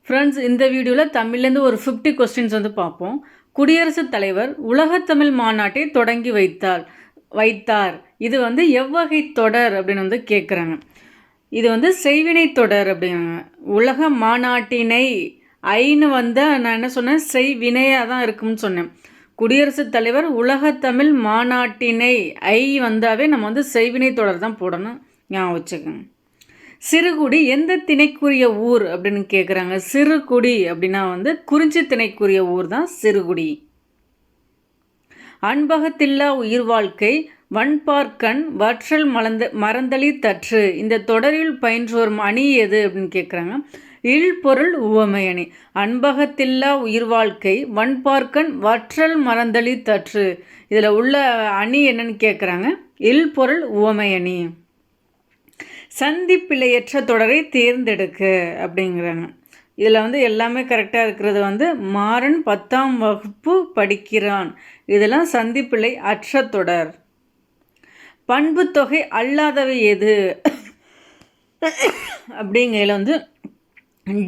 Friends, இந்த வீடியோவில் தமிழ்லேருந்து ஒரு 50 கொஸ்டின்ஸ் வந்து பார்ப்போம். குடியரசுத் தலைவர் உலகத்தமிழ் மாநாட்டை தொடங்கி வைத்தார். இது வந்து எவ்வகை தொடர் அப்படின்னு வந்து கேட்குறாங்க. இது வந்து செய்வினை தொடர் அப்படிங்கிறாங்க. உலக மாநாட்டினை ஐன்னு வந்து நான் என்ன சொன்னேன், செய்வினையாக தான் இருக்கும்னு சொன்னேன். குடியரசுத் தலைவர் உலகத்தமிழ் மாநாட்டினை ஐ வந்தாவே நம்ம வந்து செய்வினை தொடர் தான் போடணும், ஞாபகம் வச்சுக்கோங்க. சிறுகுடி எந்த திணைக்குரிய ஊர் அப்படின்னு கேட்குறாங்க. சிறுகுடி அப்படின்னா வந்து குறிஞ்சி திணைக்குரிய ஊர் தான் சிறுகுடி. அன்பகத்தில்லா உயிர் வாழ்க்கை வன்பார்க்கண் வற்றல் மறந்தளி தற்று இந்த தொடரில் பயின்று வரும் அணி எது அப்படின்னு கேட்குறாங்க. இல்பொருள் உவமை அணி. அன்பகத்தில்லா உயிர் வாழ்க்கை வன்பார்க்கண் வற்றல் மறந்தளி தற்று இதில் உள்ள அணி என்னன்னு கேட்குறாங்க. இல்பொருள் உவமை அணி. சந்திப்பிழையற்ற தொடரை தேர்ந்தெடுக்க அப்படிங்கிறாங்க. இதில் வந்து எல்லாமே கரெக்டாக இருக்கிறது வந்து மாறன் 10ஆம் வகுப்பு படிக்கிறான். இதெல்லாம் சந்திப்பிழை அற்ற தொடர். பண்பு தொகை அல்லாதவை எது அப்படிங்கிறதுல வந்து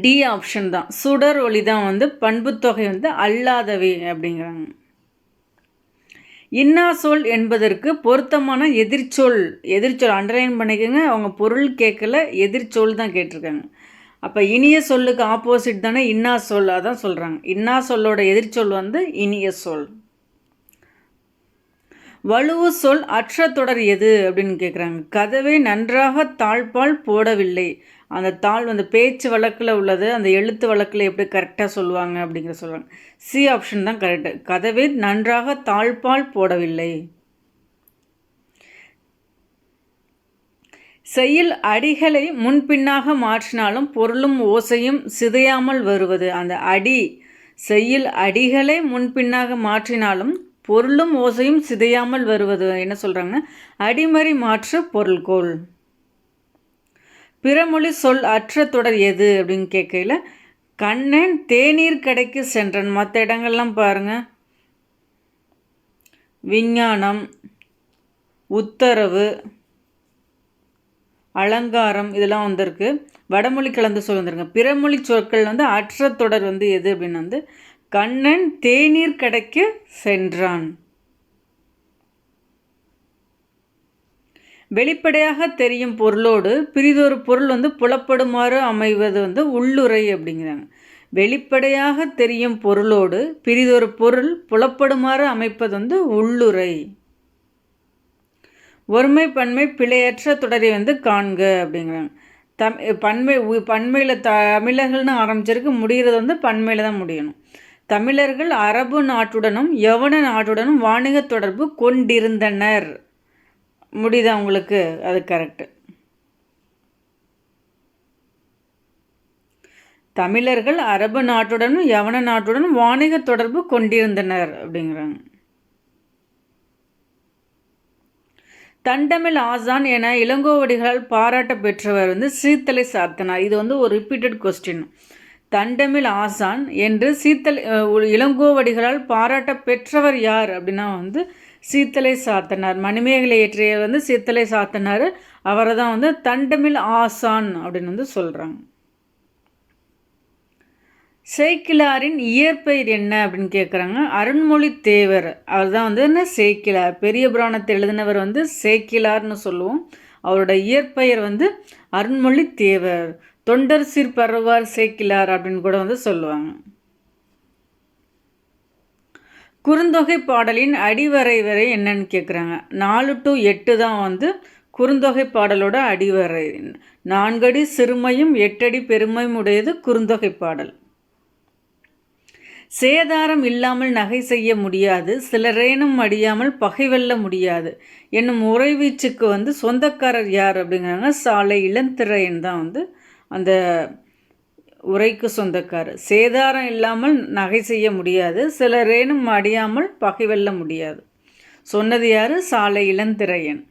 டி ஆப்ஷன் தான். சுடர் ஒளி தான் வந்து பண்பு தொகை வந்து அல்லாதவை அப்படிங்கிறாங்க. இன்னா சொல் என்பதற்கு பொருத்தமான எதிர்ச்சொல் அண்டர்லைன் பண்ணிக்கோங்க. அவங்க பொருள் கேட்கல, எதிர்ச்சொல் தான் கேட்டிருக்காங்க. அப்போ இனிய சொல்லுக்கு ஆப்போசிட் தானே இன்னா சொல், அதான் சொல்கிறாங்க. இன்னா சொல்லோட எதிர்ச்சொல் வந்து இனிய சொல். வலுவு சொல் அற்ற தொடர் எது அப்படின்னு கேட்குறாங்க. கதவை நன்றாக தாழ்பால் போடவில்லை. அந்த தாள் வந்து பேச்சு வழக்கில் உள்ளது, அந்த எழுத்து வழக்கில் எப்படி கரெக்டாக சொல்லுவாங்க அப்படிங்கிற சொல்லுவாங்க. சி ஆப்ஷன் தான் கரெக்டு. கதவை நன்றாக தாழ்பால் போடவில்லை. செய்யுள் அடிகளை முன்பின்னாக மாற்றினாலும் பொருளும் ஓசையும் சிதையாமல் வருவது. அந்த அடி செய்யுள் அடிகளை முன்பின்னாக மாற்றினாலும் பொருளும் ஓசையும் சிதையாமல் வருவது என்ன சொல்கிறாங்கன்னா அடிமறி மாற்று பொருள்கோள். பிறமொழி சொல் அற்ற தொடர் எது அப்படின்னு கேட்கையில் கண்ணன் தேநீர் கடைக்கு சென்றன். மற்ற இடங்கள்லாம் பாருங்கள். விஞ்ஞானம், உத்தரவு, அலங்காரம் இதெல்லாம் வந்திருக்கு. வடமொழி கலந்து சொல் வந்துருங்க. பிறமொழி சொற்கள் வந்து அற்ற தொடர் வந்து எது அப்படின்னு வந்து கண்ணன் தேநீர் கடைக்கு சென்றான். வெளிப்படையாக தெரியும் பொருளோடு பிரிதொரு பொருள் வந்து புலப்படுமாறு அமைவது வந்து உள்ளுரை அப்படிங்கிறாங்க. வெளிப்படையாக தெரியும் பொருளோடு பிரிதொரு பொருள் புலப்படுமாறு அமைப்பது வந்து உள்ளுரை. ஒருமை பன்மை பிழையற்ற தொடரை வந்து காண்க அப்படிங்கிறாங்க. பன்மையில் தமிழர்கள்னு ஆரம்பிச்சிருக்கு, முடிகிறது வந்து பன்மையில் தான் முடியணும். தமிழர்கள் அரபு நாட்டுடனும் யவன நாட்டுடனும் வாணிக தொடர்பு கொண்டிருந்தனர். முடியுதா உங்களுக்கு? அது கரெக்டு. தமிழர்கள் அரபு நாட்டுடனும் யவன நாட்டுடனும் வாணிக தொடர்பு கொண்டிருந்தனர் அப்படிங்கிறாங்க. தண்டமிழ் ஆசான் என இளங்கோவடிகளால் பாராட்ட பெற்றவர் வந்து சீத்தலை சாத்தனார். இது வந்து ஒரு ரிப்பீட்டட் கொஸ்டின். தண்டமிழ் ஆசான் என்று இளங்கோவடிகளால் பாராட்ட பெற்றவர் யார் அப்படின்னா வந்து சீத்தலை சாத்தனார். மணிமேகலை இயற்றியவர் வந்து சீத்தலை சாத்தனார். அவரை தான் வந்து தண்டமிழ் ஆசான் அப்படின்னு வந்து சொல்கிறாங்க. சேக்கிலாரின் இயற்பெயர் என்ன அப்படின்னு கேட்குறாங்க. அருண்மொழி தேவர். அவர் தான் வந்து என்ன சேக்கிலார். பெரிய புராணத்தை எழுதினவர் வந்து சேக்கிலார்னு சொல்லுவோம். அவரோட இயற்பெயர் வந்து அருண்மொழி தேவர். தொண்டர் சீர் பரவார் சேக்கிலார் அப்படின்னு கூட வந்து சொல்லுவாங்க. குறுந்தொகை பாடலின் அடிவரை வரை என்னன்னு கேட்குறாங்க. 4 to 8 தான் வந்து குறுந்தொகை பாடலோட அடிவரை. 4 அடி சிறுமையும் 8 அடி பெருமையும் உடையது குறுந்தொகை பாடல். சேதாரம் இல்லாமல் நகை செய்ய முடியாது, சிலரேனும் அடியாமல் பகை வெல்ல முடியாது என்னும் உறைவீச்சுக்கு வந்து சொந்தக்காரர் யார் அப்படிங்கிறாங்க. சாலை இளந்திரையன் தான் வந்து அந்த உரைக்கு சொந்தக்காரர். சேதாரம் இல்லாமல் நகை செய்ய முடியாது, சிலரேனும் அடியாமல் பகை வெல்ல முடியாது சொன்னது யார்? சாலை இளந்திரையன்.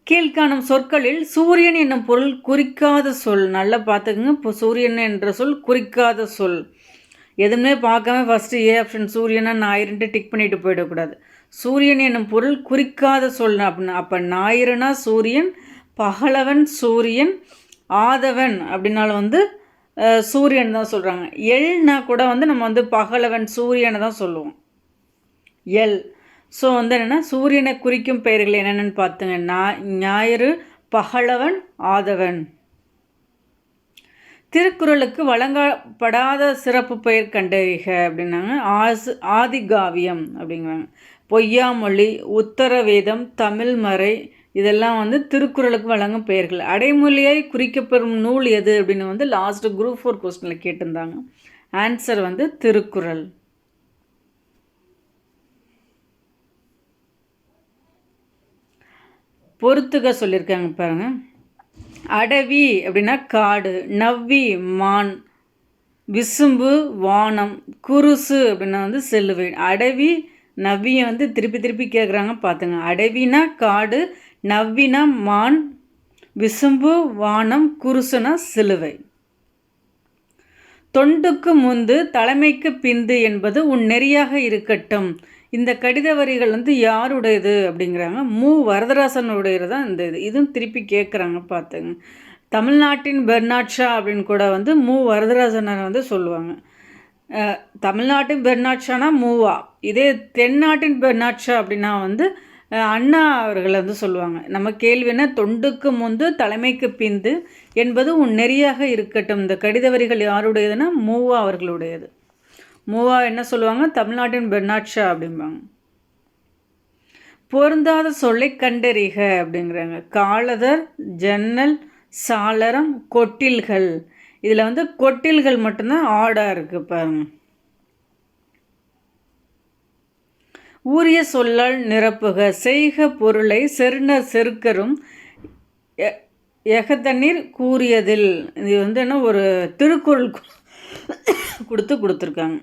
கீழ்காணும் சொற்களில் சூரியன் என்னும் பொருள் குறிக்காத சொல். நல்லா பார்த்துக்குங்க. இப்போ சூரியன் என்ற சொல் குறிக்காத சொல். எதுவுமே பார்க்காம ஃபஸ்ட்டு ஏ ஆப்ஷன் சூரியனா ஞாயிறுன்ட்டு டிக் பண்ணிட்டு போயிடக்கூடாது. சூரியன் என்னும் பொருள் குறிக்காத சொல் அப்படின்னா அப்போ ஞாயிறுனா சூரியன், பகலவன் சூரியன், ஆதவன் அப்படின்னாலும் வந்து சூரியன் தான் சொல்கிறாங்க. எல்னா கூட வந்து நம்ம வந்து பகலவன் சூரியனை தான் சொல்லுவோம். எல். ஸோ வந்து என்னென்னா சூரியனை குறிக்கும் பெயர்கள் என்னென்னு பார்த்துங்க. ஞாயிறு, பகலவன், ஆதவன். திருக்குறளுக்கு வழங்கப்படாத சிறப்பு பெயர் கண்டறிக அப்படின்னாங்க. ஆதிகாவியம் அப்படிங்கிறாங்க. பொய்யாமொழி, உத்தரவேதம், தமிழ்மறை இதெல்லாம் வந்து திருக்குறளுக்கு வழங்கும் பெயர்கள். அடைமொழியாய் குறிக்கப்பெறும் நூல் எது அப்படின்னு வந்து லாஸ்ட் குரூப் 4 கொஸ்டினில் கேட்டிருந்தாங்க. ஆன்சர் வந்து திருக்குறள். பொறுத்துக்க சொல்லியிருக்காங்க பாருங்க. அடவி அப்படின்னா காடு, நவ்வி மான், விசும்பு வானம், குருசு அப்படின்னா வந்து செல்லுவேன். அடவி நவ்வியை வந்து திருப்பி திருப்பி கேட்குறாங்க பார்த்துங்க. அடவினா காடு, நவ்வினா மான், விசும்பு வானம், குருசுனா சிலுவை. தொண்டுக்கு முந்து தலைமைக்கு பிந்து என்பது உன் நெறியாக இருக்கட்டும். இந்த கடித வரிகள் வந்து யாருடையது அப்படிங்கிறாங்க. வரதராசனுடையது தான் இந்த இதுவும் திருப்பி கேட்குறாங்க பார்த்துங்க. தமிழ்நாட்டின் பெர்னாட் ஷா அப்படின்னு கூட வந்து வரதராசனை வந்து சொல்லுவாங்க. தமிழ்நாட்டின் பெர்னாட் ஷானா மூவா. இதே தென்னாட்டின் பெர்னாட் ஷா அப்படின்னா வந்து அண்ணா அவர்களை வந்து சொல்லுவாங்க. நம்ம கேள்வினா தொண்டுக்கு முந்து தலைமைக்கு பிந்து என்பது உன் நெறியாக இருக்கட்டும். இந்த கடித வரிகள் யாருடையதுன்னா மூவா அவர்களுடையது. மூவா என்ன சொல்லுவாங்க? தமிழ்நாட்டின் பெர்னாட் ஷா அப்படிம்பாங்க. பொருந்தாத சொல்லை கண்டறிக அப்படிங்கிறாங்க. காலதர், ஜன்னல், சாளரம், கொட்டில்கள். இதில் வந்து கொட்டில்கள் மட்டும்தான் ஆடாக இருக்குது பாருங்க. ஊரிய சொல்லால் நிரப்புக. செய்க பொருளை செருணர் செருக்கரும் எகத்தண்ணீர் கூறியதில். இது வந்து என்ன ஒரு திருக்குறள் கொடுத்துருக்காங்க.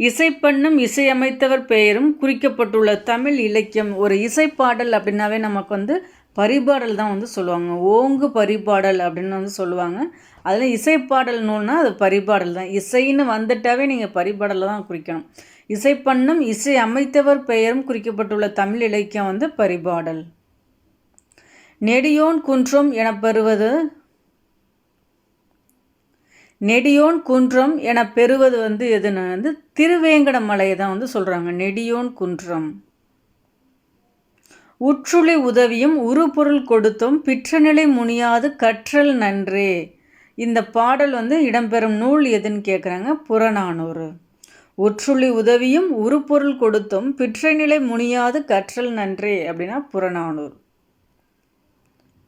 இசைப்பண்ணும் இசையமைத்தவர் பெயரும் குறிக்கப்பட்டுள்ள தமிழ் இலக்கியம். ஒரு இசைப்பாடல் அப்படின்னாவே நமக்கு வந்து பரிபாடல் தான் வந்து சொல்லுவாங்க. ஓங்கு பரிபாடல் அப்படின்னு வந்து சொல்லுவாங்க. அதில் இசைப்பாடல் நூல்னா அது பரிபாடல் தான். இசைன்னு வந்துட்டாவே நீங்கள் பரிபாடலில் தான் குறிக்கணும். இசைப்பண்ணும் இசை அமைத்தவர் பெயரும் குறிக்கப்பட்டுள்ள தமிழ் இலக்கியம் வந்து பரிபாடல். நெடியோன் குன்றம் என பெறுவது வந்து எதுன்னு வந்து திருவேங்கடமலையை தான் வந்து சொல்கிறாங்க. நெடியோன் குன்றம். உற்றுளி உதவியும் உருபொருள் கொடுத்தும் பிற்றநிலை முனியாது கற்றல் நன்றே. இந்த பாடல் வந்து இடம்பெறும் நூல் எதுன்னு கேட்குறாங்க. புறநானூறு. உற்றுளி உதவியும் உருபொருள் கொடுத்தும் பிற்றநிலை முனியாது கற்றல் நன்றே அப்படின்னா புறநானூறு.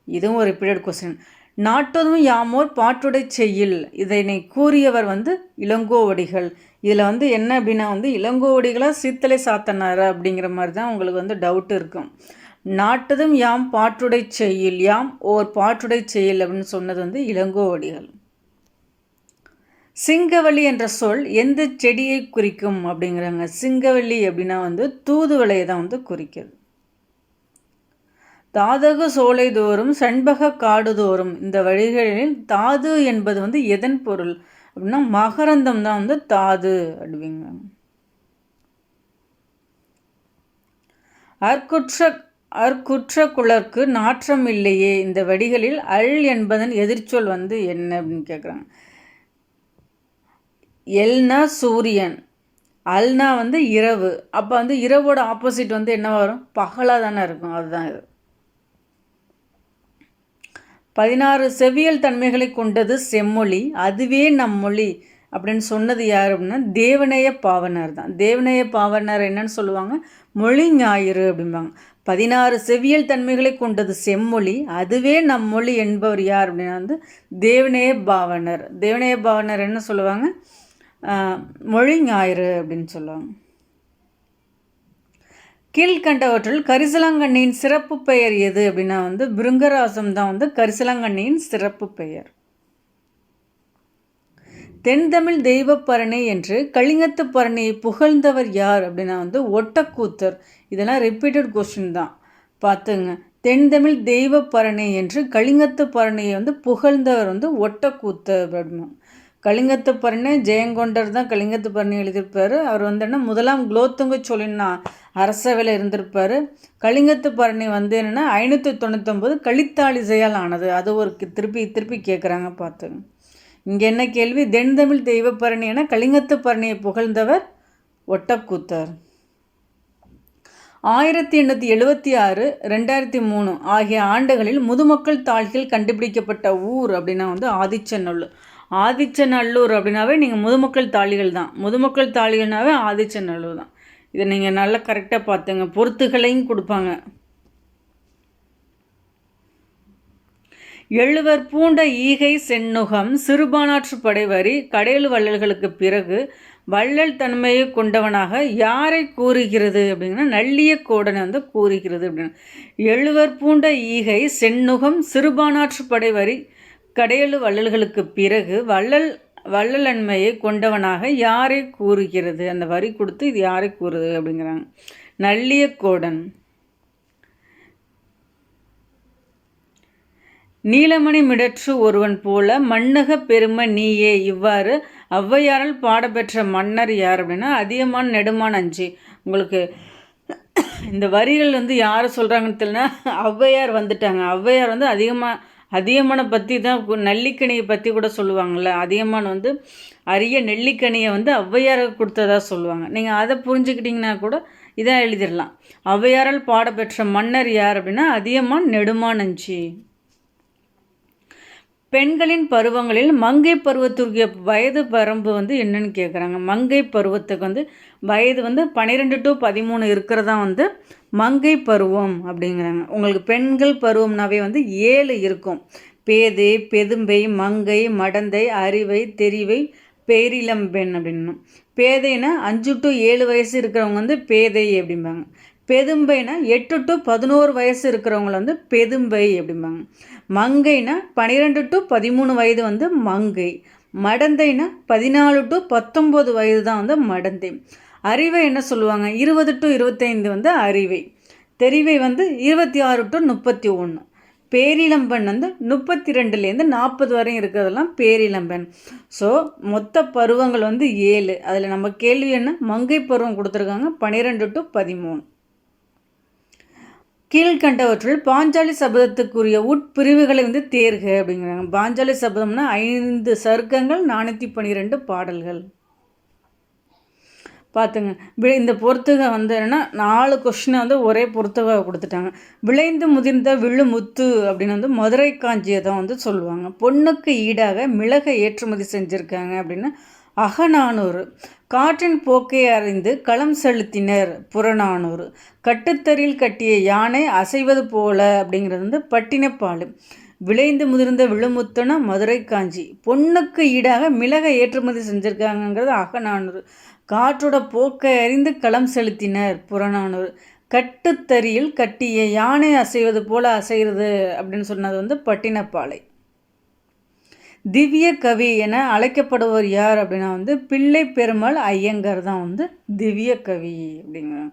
இதுவும் ஒரு ரிப்பீட்டட் கொஸ்டின். நாட்டதும் யாமோர் பாட்டுடை செய்யில். இதனை கூறியவர் வந்து இளங்கோவடிகள். இதில் வந்து என்ன அப்படின்னா வந்து இளங்கோவடிகளாக சீத்தலை சாத்தனார் அப்படிங்கிற மாதிரி தான் உங்களுக்கு வந்து டவுட் இருக்கும். நாட்டதும் யாம் பாட்டுடை செய்யில், யாம் ஓர் பாட்டுடை செய்யில் அப்படின்னு சொன்னது வந்து இளங்கோவடிகள். சிங்கவல்லி என்ற சொல் எந்த செடியை குறிக்கும் அப்படிங்கிறாங்க. சிங்கவல்லி அப்படின்னா வந்து தூதுவளையை தான் வந்து குறிக்கிறது. தாதகு சோலை தோறும் சண்பக காடு தோறும். இந்த வழிகளில் தாது என்பது வந்து எதன் பொருள் அப்படின்னா மகரந்தம் தான் வந்து தாது அப்படிங்க. அற்குற்ற குளர்க்கு நாற்றம் இல்லையே. இந்த வடிகளில் அல் என்பதன் எதிர்ச்சொல் வந்து என்ன அப்படின்னு கேட்குறாங்க. எல்னா சூரியன், அல்னா வந்து இரவு. அப்போ வந்து இரவோட ஆப்போசிட் வந்து என்ன வரும்? பகலாக தானே இருக்கும். அதுதான் இது. 16 செவ்வியல் தன்மைகளை கொண்டது செம்மொழி, அதுவே நம் மொழி அப்படின்னு சொன்னது யார் அப்படின்னா தேவநேய பாவனர் தான். தேவநேய பாவனர் என்னன்னு சொல்லுவாங்க? மொழி ஞாயிறு அப்படிம்பாங்க. 16 செவ்வியல் தன்மைகளை கொண்டது செம்மொழி, அதுவே நம் மொழி என்பவர் யார் அப்படின்னா வந்து தேவநேய பாவனர். தேவநேய பாவனர் என்ன சொல்லுவாங்க? மொழி ஞாயிறு அப்படின்னு சொல்லுவாங்க. கீழ்கண்டவற்றில் கரிசலாங்கண்ணியின் சிறப்பு பெயர் எது அப்படின்னா வந்து பிருங்கராசம் தான் வந்து கரிசலாங்கண்ணியின் சிறப்பு பெயர். தென்தமிழ் தெய்வப்பரணி என்று கலிங்கத்து பரணியை புகழ்ந்தவர் யார் அப்படின்னா வந்து ஒட்டக்கூத்தர். இதெல்லாம் ரிப்பீட்டட் கொஸ்டின் தான் பார்த்துங்க. தென்தமிழ் தெய்வப்பரணி என்று கலிங்கத்து பரணியை வந்து புகழ்ந்தவர் வந்து ஒட்டக்கூத்தர் அப்படின்னா. கலிங்கத்து பரணி ஜெயங்கொண்டர் தான் கலிங்கத்து பரணி எழுதியிருப்பார். அவர் வந்து என்ன முதலாம் குலோத்துங்க சோழன் அரசவையில் இருந்திருப்பார். கலிங்கத்து பரணி வந்து என்னென்னா 599 கலித்தாழிசையால் ஆனது. அது ஒரு திருப்பி கேட்குறாங்க பார்த்துங்க. இங்கே என்ன கேள்வி? தென்தமிழ் தெய்வப்பரணி என கலிங்கத்து பரணியை புகழ்ந்தவர் ஒட்டக்கூத்தர். 1876 2003 ஆகிய ஆண்டுகளில் முதுமக்கள் தாள்கள் கண்டுபிடிக்கப்பட்ட ஊர் அப்படின்னா வந்து ஆதிச்சநல்லூர். ஆதிச்சநல்லூர் அப்படின்னாவே நீங்கள் முதுமக்கள் தாளிகள் தான். முதுமக்கள் தாளிகள்னாவே ஆதிச்சநல்லூர் தான். இதை நீங்கள் நல்லா கரெக்டாக பார்த்துங்க. பொறுத்துகளையும் கொடுப்பாங்க. எழுவர் பூண்ட ஈகை செந்நுகம் சிறுபானாற்று படைவரி கடையெழு வள்ளல்களுக்கு பிறகு வள்ளல் தன்மையை கொண்டவனாக யாரை கூறுகிறது அப்படின்னா நல்லிய கோடனை வந்து கூறுகிறது அப்படின்னு. எழுவர் பூண்ட ஈகை செந்நுகம் சிறுபானாற்று படைவரி கடையெழு வள்ளல்களுக்கு பிறகு வள்ளலன்மையை கொண்டவனாக யாரை கூறுகிறது? அந்த வரி கொடுத்து இது யாரை கூறுது அப்படிங்கிறாங்க. நல்லிய கோடன். நீலமணி மிடற்று ஒருவன் போல மன்னக பெருமை நீயே. இவ்வாறு ஔவையாரால் பாடப்பெற்ற மன்னர் யார் அப்படின்னா அதியமான் நெடுமான் அஞ்சி. உங்களுக்கு இந்த வரிகள் வந்து யார் சொல்கிறாங்கன்னு தெரியலனா ஔவையார் வந்துட்டாங்க. ஔவையார் வந்து அதியமானை பற்றி தான் நெல்லிக்கனியை பற்றி கூட சொல்லுவாங்கள்ல. அதியமான் வந்து அரிய நெல்லிக்கனியை வந்து ஔவையாரை கொடுத்ததா சொல்லுவாங்க. நீங்கள் அதை புரிஞ்சுக்கிட்டிங்கன்னா கூட இதான் எழுதிடலாம். ஔவையாரால் பாடப்பெற்ற மன்னர் யார் அப்படின்னா அதியமான் நெடுமான் அஞ்சி. பெண்களின் பருவங்களில் மங்கை பருவத்துக்கு வயது வரம்பு வந்து என்னன்னு கேட்குறாங்க. மங்கை பருவத்துக்கு வந்து வயது வந்து 12 to 13 இருக்கிறதா வந்து மங்கை பருவம் அப்படிங்கிறாங்க. உங்களுக்கு பெண்கள் பருவம்னாவே வந்து 7 இருக்கும். பேதை, பெதும்பை, மங்கை, மடந்தை, அறிவை, தெரிவை, பேரிளம்பெண் அப்படின்னு. பேதைனா 5 to 7 வயசு இருக்கிறவங்க வந்து பேதை அப்படிம்பாங்க. பெதும்பைனா 8 to 11 வயசு இருக்கிறவங்கள வந்து பெதும்பை அப்படிம்பாங்க. மங்கைனா 12 to 13 வயது வந்து மங்கை. மடந்தைனா 14 to 19 வயது தான் வந்து மடந்தை. அறிவை என்ன சொல்லுவாங்க? 20 to 25 வந்து அறிவை. தெரிவை வந்து 26 to 31. பேரிளம்பெண் வந்து 32லேருந்து 40 வரையும் இருக்கிறதெல்லாம் பேரிளம்பெண். ஸோ மொத்த பருவங்கள் வந்து 7. அதில் நம்ம கேள்வி என்ன? மங்கை பருவம் கொடுத்துருக்காங்க 12 to 13. கீழ்கண்டவற்றுள் பாஞ்சாலி சபதத்துக்குரிய உட்பிரிவுகளை வந்து தேர்க அப்படிங்கிறாங்க. பாஞ்சாலி சபதம்னா 5 சர்க்கங்கள் 412 பாடல்கள். பார்த்துங்க. இந்த பொறுத்துகை வந்து என்னென்னா 4 கொஸ்டினை வந்து ஒரே பொறுத்துகை கொடுத்துட்டாங்க. விளைந்து முதிர்ந்த விழு முத்து அப்படின்னு வந்து மதுரை காஞ்சியை தான் வந்து சொல்லுவாங்க. பொண்ணுக்கு ஈடாக மிளகை ஏற்றுமதி செஞ்சுருக்காங்க அப்படின்னு அகநானூறு. காற்றின் போக்கை அறிந்து களம் செலுத்தினர் புறநானூறு. கட்டுத்தறியில் கட்டிய யானை அசைவது போல அப்படிங்கிறது வந்து பட்டினப்பாலு. விளைந்து முதிர்ந்த விழுமுத்துனா மதுரை காஞ்சி. பொண்ணுக்கு ஈடாக மிளகை ஏற்றுமதி செஞ்சுருக்காங்கங்கிறது அகநானூறு. காற்றோட போக்கை அறிந்து களம் செலுத்தினர் புறநானூறு. கட்டுத்தறியில் கட்டிய யானை அசைவது போல அசைகிறது அப்படின்னு சொன்னது வந்து பட்டினப்பாலை. திவ்ய கவி என அழைக்கப்படுவர் யார் அப்படின்னா வந்து பிள்ளை பெருமாள் ஐயங்கார் தான் வந்து திவ்ய கவி அப்படிங்கிறாங்க.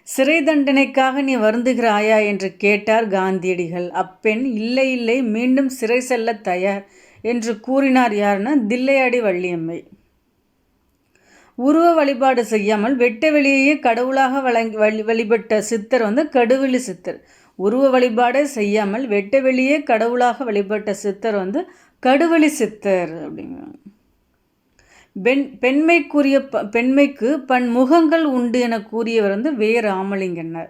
சிறை தண்டனைக்காக நீ வருந்துகிறாயா என்று கேட்டார் காந்தியடிகள். அப்பெண் இல்லை இல்லை மீண்டும் சிறை செல்ல தயார் என்று கூறினார் யாருன்னா தில்லையாடி வள்ளியம்மை. உருவ வழிபாடு செய்யாமல் வெட்ட வெளியே கடவுளாக வழிபட்ட சித்தர் வந்து கடுவெளி சித்தர். உருவ வழிபாடே செய்யாமல் வெட்ட வெளியே கடவுளாக வழிபட்ட சித்தர் வந்து கடுவெளி சித்தர் அப்படிங்கிறாங்க. பெண்மைக்கு பன்முகங்கள் உண்டு என கூறியவர் வந்து வே ராமலிங்கனார்.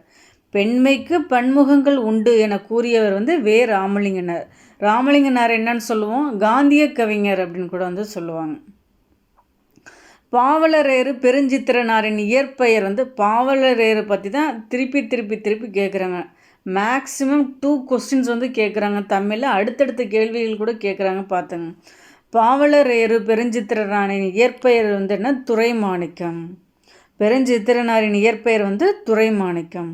பெண்மைக்கு பன்முகங்கள் உண்டு என கூறியவர் வந்து வே ராமலிங்கனார். ராமலிங்கனார் என்னன்னு சொல்லுவோம்? காந்திய கவிஞர் அப்படின்னு கூட வந்து சொல்லுவாங்க. பாவலரேறு பெருஞ்சித்திரனாரின் இயற்பெயர் வந்து பாவலரேறு பற்றி தான் திருப்பி கேட்குறாங்க. மேக்ஸிமம் 2 கொஸ்டின்ஸ் வந்து கேட்குறாங்க தமிழில். அடுத்தடுத்த கேள்விகள் கூட கேட்குறாங்க பார்த்துங்க. பாவலரேறு பெருஞ்சித்திரனாரின் இயற்பெயர் வந்து என்ன? துரைமாணிக்கம். பெருஞ்சித்திரனாரின் இயற்பெயர் வந்து துரைமாணிக்கம்.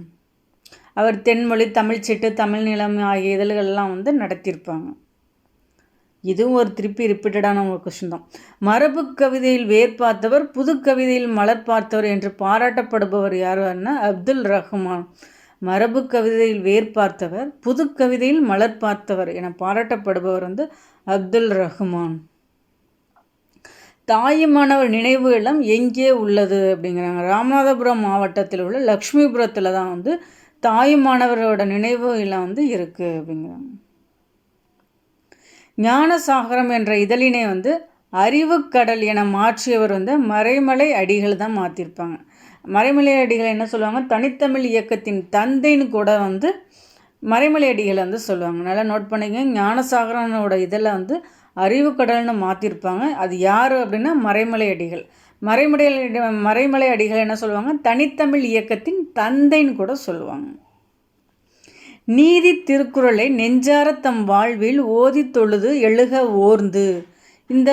அவர் தென்மொழி, தமிழ்ச்சிட்டு, தமிழ் நிலம் ஆகிய இதழ்கள்லாம் வந்து நடத்தியிருப்பாங்க. இதுவும் ஒரு ரிப்பீட்டடான ஒரு கொஸ்டின் தான். மரபு கவிதையில் வேர் பார்த்தவர், புது கவிதையில் மலர் பார்த்தவர் என்று பாராட்டப்படுபவர் யாருன்னா அப்துல் ரஹ்மான். மரபு கவிதையில் வேர் பார்த்தவர், புது கவிதையில் மலர் பார்த்தவர் என பாராட்டப்படுபவர் வந்து அப்துல் ரஹ்மான். தாயுமானவர் நினைவு இல்லம் எங்கே உள்ளது அப்படிங்கிறாங்க. ராமநாதபுரம் மாவட்டத்தில் உள்ள லக்ஷ்மிபுரத்தில் தான் வந்து தாயுமானவரோட நினைவு இல்லம் வந்து இருக்குது அப்படிங்கிறாங்க. ஞானசாகரம் என்ற இதழினை வந்து அறிவுக்கடல் என மாற்றியவர் வந்து மறைமலை அடிகள் தான் மாற்றிருப்பாங்க. மறைமலை அடிகள் என்ன சொல்லுவாங்க, தனித்தமிழ் இயக்கத்தின் தந்தைன்னு கூட வந்து மறைமலை அடிகளை வந்து சொல்லுவாங்க. நல்லா நோட் பண்ணிக்கங்க. ஞானசாகரனோட இதில் வந்து அறிவுக்கடல்னு மாற்றிருப்பாங்க. அது யார் அப்படின்னா மறைமலை அடிகள். மறைமலை அடிகள் என்ன சொல்லுவாங்க, தனித்தமிழ் இயக்கத்தின் தந்தைன்னு கூட சொல்லுவாங்க. நீதி திருக்குறளை நெஞ்சார தம் வாழ்வில் ஓதி தொழுது எழுக ஓர்ந்து, இந்த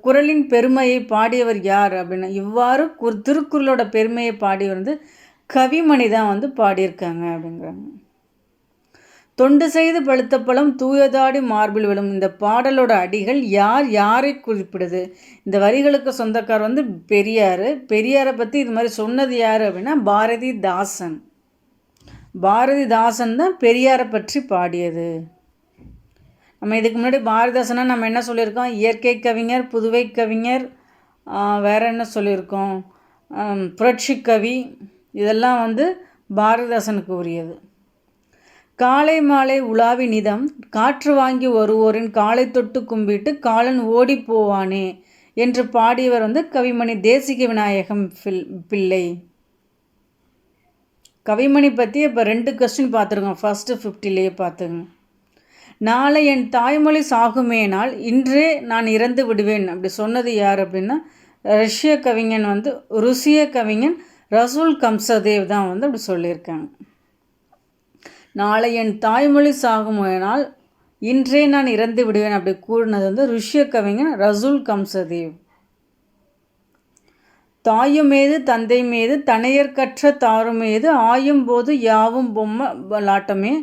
குறளின் பெருமையை பாடியவர் யார் அப்படின்னா, இவ்வாறு திருக்குறளோட பெருமையை பாடியவர் வந்து கவிமணி தான் வந்து பாடியிருக்காங்க அப்படிங்கிறாங்க. தொண்டு செய்து பழுத்த பழம் தூயதாடி மார்பில் விழும், இந்த பாடலோட அடிகள் யார் யாரை குறிப்பிடுது? இந்த வரிகளுக்கு சொந்தக்கார் வந்து பெரியார். பெரியாரை பற்றி இது மாதிரி சொன்னது யார் அப்படின்னா பாரதிதாசன். பாரதிதாசன் தான் பெரியாரை பற்றி பாடியது. நம்ம இதுக்கு முன்னாடி பாரதிதாசனா நம்ம என்ன சொல்லியிருக்கோம், இயற்கை கவிஞர், புதுவை கவிஞர், வேறு என்ன சொல்லியிருக்கோம், புரட்சி கவி, இதெல்லாம் வந்து பாரதிதாசனுக்கு உரியது. காலை மாலை உலாவி நிதம் காற்று வாங்கி வருவோரின் காலை தொட்டு கும்பிட்டு காலன் ஓடி போவானே என்று பாடியவர் வந்து கவிமணி தேசிக விநாயகம் பிள்ளை. கவிமணி பற்றி இப்போ 2 கொஸ்டின் பார்த்துருக்கோம். ஃபஸ்ட்டு 50லேயே பார்த்துங்க. நாளை என் தாய்மொழி சாகுமேனால் இன்றே நான் இறந்து விடுவேன் அப்படி சொன்னது யார் அப்படின்னா ருசிய கவிஞன் ரசூல் கம்சதேவ் தான் வந்து அப்படி சொல்லியிருக்காங்க. நாளை என் தாய்மொழி சாகுமேனால் இன்றே நான் இறந்து விடுவேன் அப்படி கூறினது வந்து ருசிய கவிஞன் ரசூல் கம்சதேவ். தாயுமேது தந்தை மீது தனையற்கற்ற தாருமேது ஆயும் போது யாவும் பொம்மை லாட்டமே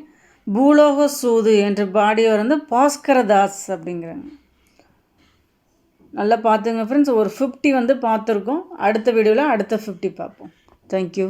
பூலோக சூது என்று பாடியவர் வந்து பாஸ்கரதாஸ் அப்படிங்கிறாங்க. நல்லா பார்த்துங்க ஃப்ரெண்ட்ஸ். ஒரு 50 வந்து பார்த்துருக்கோம். அடுத்த வீடியோவில் அடுத்த 50 பார்ப்போம். தேங்க்யூ.